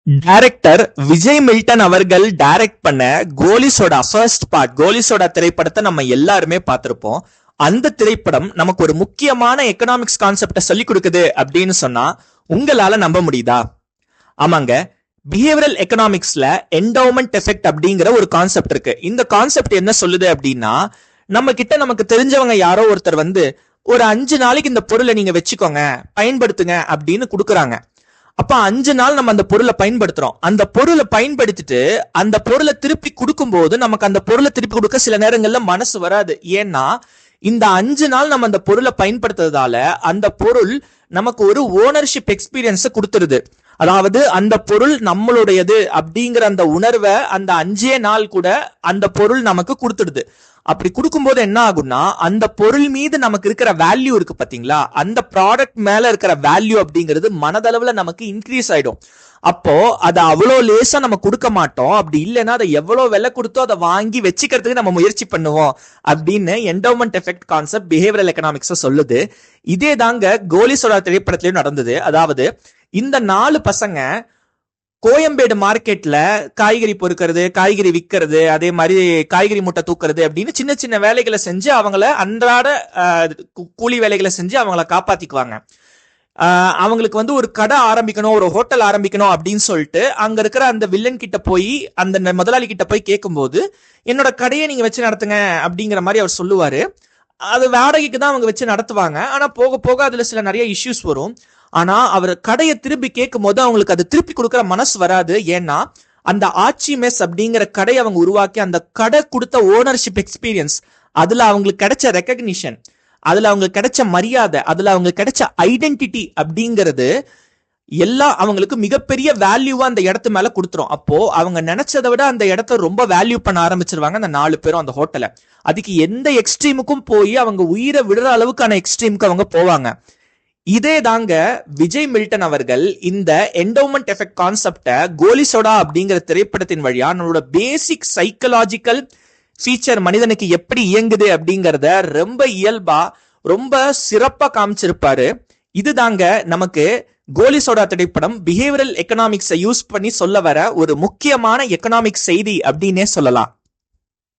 Director Vijay Milton அவர்கள் direct பண்ண கோலிஸோட first part கோலிஸோட திரைப்படத்தை நம்ம எல்லாருமே பார்த்திருப்போம். அந்த திரைப்படம் நமக்கு ஒரு முக்கியமான எக்கனாமிக்ஸ் கான்செப்டை சொல்லி கொடுக்குது அப்படின்னு சொன்னா உங்களால நம்ப முடியுதா? ஆமாங்க, பிஹேவியரல் எக்கனாமிக்ஸ்ல என்டோமெண்ட் எஃபெக்ட் அப்படிங்கிற ஒரு கான்செப்ட் இருக்கு. இந்த கான்செப்ட் என்ன சொல்லுது அப்படின்னா, நம்ம கிட்ட நமக்கு தெரிஞ்சவங்க யாரோ ஒருத்தர் வந்து ஒரு 5 நாளைக்கு இந்த பொருளை நீங்க வச்சுக்கோங்க, பயன்படுத்துங்க அப்படின்னு கொடுக்குறாங்க. அப்ப 5 நாள் நம்ம அந்த பொருளை பயன்படுத்துறோம். அந்த பொருளை பயன்படுத்திட்டு அந்த பொருளை திருப்பி கொடுக்கும் போது நமக்கு அந்த பொருளை திருப்பி கொடுக்க சில நேரங்கள்ல மனசு வராது. ஏன்னா இந்த 5 நாள் நம்ம அந்த பொருளை பயன்படுத்துறதால அந்த பொருள் நமக்கு ஒரு ஓனர்ஷிப் எக்ஸ்பீரியன்ஸ் கொடுத்துருது. அதாவது அந்த பொருள் நம்மளுடையது அப்படிங்கிற அந்த உணர்வை அந்த 5 நாள் கூட அந்த பொருள் நமக்கு கொடுத்துடுது. அப்படி கொடுக்கும்போது என்ன ஆகும்னா, அந்த பொருள் மீது நமக்கு இருக்கிற வேல்யூ இருக்கு பாத்தீங்களா, அந்த ப்ராடக்ட் மேல இருக்கிற வேல்யூ அப்படிங்கிறது மனதளவுல நமக்கு இன்க்ரீஸ் ஆயிடும். அப்போ அதை அவ்வளோ லேசா நம்ம கொடுக்க மாட்டோம். அப்படி இல்லைன்னா அதை எவ்வளவு விலை கொடுத்தோ அதை வாங்கி வச்சுக்கிறதுக்கு நம்ம முயற்சி பண்ணுவோம் அப்படின்னு endowment effect concept behavioural economics சொல்லுது. இதே தாங்க கோலிஸோட திரைப்படத்திலயும் நடந்தது. அதாவது இந்த 4 பசங்க கோயம்பேடு மார்க்கெட்ல காய்கறி பொறுக்கிறது, காய்கறி விற்கிறது, அதே மாதிரி காய்கறி மூட்டை தூக்குறது அப்படின்னு சின்ன சின்ன வேலைகளை செஞ்சு அவங்கள அன்றாட கூலி வேலைகளை செஞ்சு அவங்கள காப்பாத்திக்குவாங்க. அவங்களுக்கு வந்து ஒரு கடை ஆரம்பிக்கணும், ஒரு ஹோட்டல் ஆரம்பிக்கணும் அப்படின்னு சொல்லிட்டு அங்க இருக்கிற அந்த வில்லன் கிட்ட போய் அந்த முதலாளி கிட்ட போய் கேட்கும்போது, என்னோட கடையை நீங்க வச்சு நடத்துங்க அப்படிங்கிற மாதிரி அவர் சொல்லுவாரு. அது வாடகைக்கு தான் அவங்க வச்சு நடத்துவாங்க. ஆனா போக போக அதுல சில நிறைய இஷ்யூஸ் வரும். ஆனா அவர் கடையை திருப்பி கேட்கும் போது அவங்களுக்கு அது திருப்பி கொடுக்கிற மனசு வராது. ஏன்னா அந்த ஆச்சி மெஸ் அப்படிங்கிற கடையை அவங்க உருவாக்கி அந்த கடை கொடுத்த ஓனர்ஷிப் எக்ஸ்பீரியன்ஸ், அதுல அவங்களுக்கு கிடைச்ச ரெக்கக்னிஷன், அதுல அவங்களுக்கு கிடைச்ச மரியாதை, அதுல அவங்களுக்கு கிடைச்ச ஐடென்டிட்டி அப்படிங்கிறது எல்லாம் அவங்களுக்கு மிகப்பெரிய வேல்யூவா அந்த இடத்து மேல கொடுத்துரும். அப்போ அவங்க நினைச்சதை விட அந்த இடத்த ரொம்ப வேல்யூ பண்ண ஆரம்பிச்சிருவாங்க அந்த 4 பேரும் அந்த ஹோட்டலை. அதுக்கு எந்த எக்ஸ்ட்ரீமுக்கும் போய் அவங்க உயிரை விடுற அளவுக்கான எக்ஸ்ட்ரீமுக்கு அவங்க போவாங்க. இதே தாங்க விஜய் மில்டன் அவர்கள் இந்த என்டோமெண்ட் எஃபெக்ட் கான்செப்டை கோலிசோடா அப்படிங்கிற திரைப்படத்தின் வழியா நம்மளோட பேசிக் சைக்கலாஜிக்கல் ஃபீச்சர் மனிதனுக்கு எப்படி இயங்குது அப்படிங்கறத ரொம்ப இயல்பா ரொம்ப சிறப்பா காமிச்சிருப்பாரு. இதுதாங்க நமக்கு கோலிசோடா திரைப்படம் பிஹேவியரல் எக்கனாமிக்ஸை யூஸ் பண்ணி சொல்ல வர ஒரு முக்கியமான எக்கனாமிக் செய்தி அப்படின்னே சொல்லலாம்.